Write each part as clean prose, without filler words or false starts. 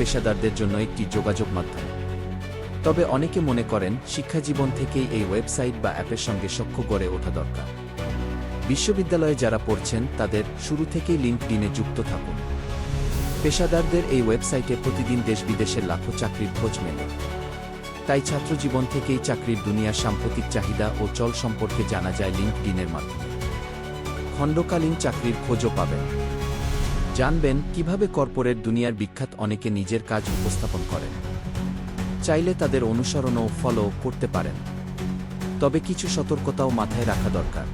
পেশাদারদের জন্য একটি যোগাযোগ মাধ্যম। তবে অনেকে মনে করেন শিক্ষাজীবন থেকেই এই ওয়েবসাইট বা অ্যাপের সঙ্গে সখ্য গড়ে ওঠা দরকার। বিশ্ববিদ্যালয়ে যারা পড়ছেন তাদের শুরু থেকেই লিঙ্কডইনে যুক্ত থাকুন। পেশাদারদের এই ওয়েবসাইটে প্রতিদিন দেশ বিদেশের লাখো চাকরির খোঁজ মেলে। তাই ছাত্রজীবন থেকেই চাকরির দুনিয়ার সাম্প্রতিক চাহিদা ও চল সম্পর্কে জানা যায় লিঙ্কডইনের মাধ্যমে। খণ্ডকালীন চাকরির খোঁজও পাবেন। জানবেন কিভাবে কর্পোরেট দুনিয়ার বিখ্যাত অনেকে নিজের কাজ উপস্থাপন করেন। চাইলে তাদের অনুসরণ ও ফলো করতে পারেন। তবে কিছু সতর্কতাও মাথায় রাখা দরকার।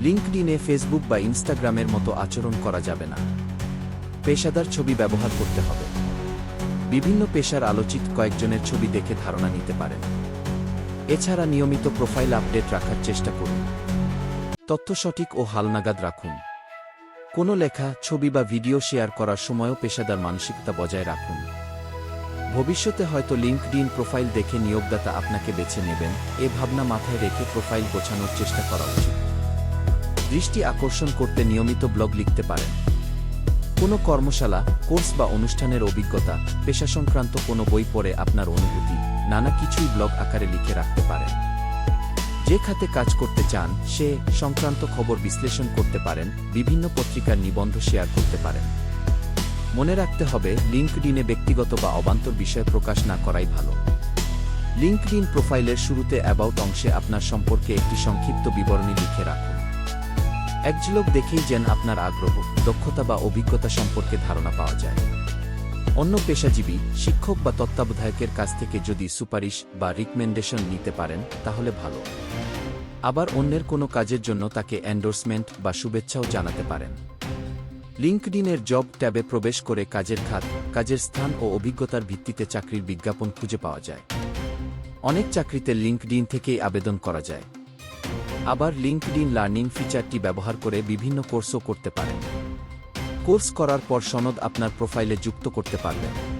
লিঙ্কডইনে ফেসবুক বা ইনস্টাগ্রামের মতো আচরণ করা যাবে না। পেশাদার ছবি ব্যবহার করতে হবে। বিভিন্ন পেশার আলোচিত কয়েকজনের ছবি দেখে ধারণা নিতে পারেন। এছাড়া নিয়মিত প্রোফাইল আপডেট রাখার চেষ্টা করুন। তথ্য সঠিক ও হালনাগাদ রাখুন। কোনো লেখা, ছবি বা ভিডিও শেয়ার করার সময়ও পেশাদার মানসিকতা বজায় রাখুন। ভবিষ্যতে হয়তো লিঙ্কডইন প্রোফাইল দেখে নিয়োগদাতা আপনাকে বেছে নেবেন, এ ভাবনা মাথায় রেখে প্রোফাইল গোছানোর চেষ্টা করা উচিত। দৃষ্টি আকর্ষণ করতে নিয়মিত ব্লগ লিখতে পারেন। কোনো কর্মশালা, কোর্স বা অনুষ্ঠানের অভিজ্ঞতা, পেশা সংক্রান্ত কোনো বই পড়ে আপনার অনুভূতি, নানা কিছুই ব্লগ আকারে লিখে রাখতে পারেন। যে খাতে কাজ করতে চান সে সংক্রান্ত খবর বিশ্লেষণ করতে পারেন, বিভিন্ন পত্রিকার নিবন্ধ শেয়ার করতে পারেন। মনে রাখতে হবে, লিঙ্কডইনে ব্যক্তিগত বা অবান্তর বিষয় প্রকাশ না করাই ভালো। লিঙ্কডইন প্রোফাইলের শুরুতে অ্যাবাউট অংশে আপনার সম্পর্কে একটি সংক্ষিপ্ত বিবরণী লিখে রাখুন। এক ঝলক দেখেই যেন আপনার আগ্রহ, দক্ষতা বা অভিজ্ঞতা সম্পর্কে ধারণা পাওয়া যায়। অন্য পেশাজীবী, শিক্ষক বা তত্ত্বাবধায়কের কাছ থেকে যদি সুপারিশ বা রিকমেন্ডেশন নিতে পারেন তাহলে ভালো। আবার অন্যের কোনো কাজের জন্য তাকে এন্ডোর্সমেন্ট বা শুভেচ্ছাও জানাতে পারেন। লিঙ্কডইনের জব ট্যাবে প্রবেশ করে কাজের খাত, কাজের স্থান ও অভিজ্ঞতার ভিত্তিতে চাকরির বিজ্ঞাপন খুঁজে পাওয়া যায়। অনেক চাকরিতে লিঙ্কডইন থেকেই আবেদন করা যায়। আবার লিঙ্কডইন লার্নিং ফিচারটি ব্যবহার করে বিভিন্ন কোর্সও করতে পারেন। কোর্স করার পর সনদ আপনার প্রোফাইলে যুক্ত করতে পারবেন।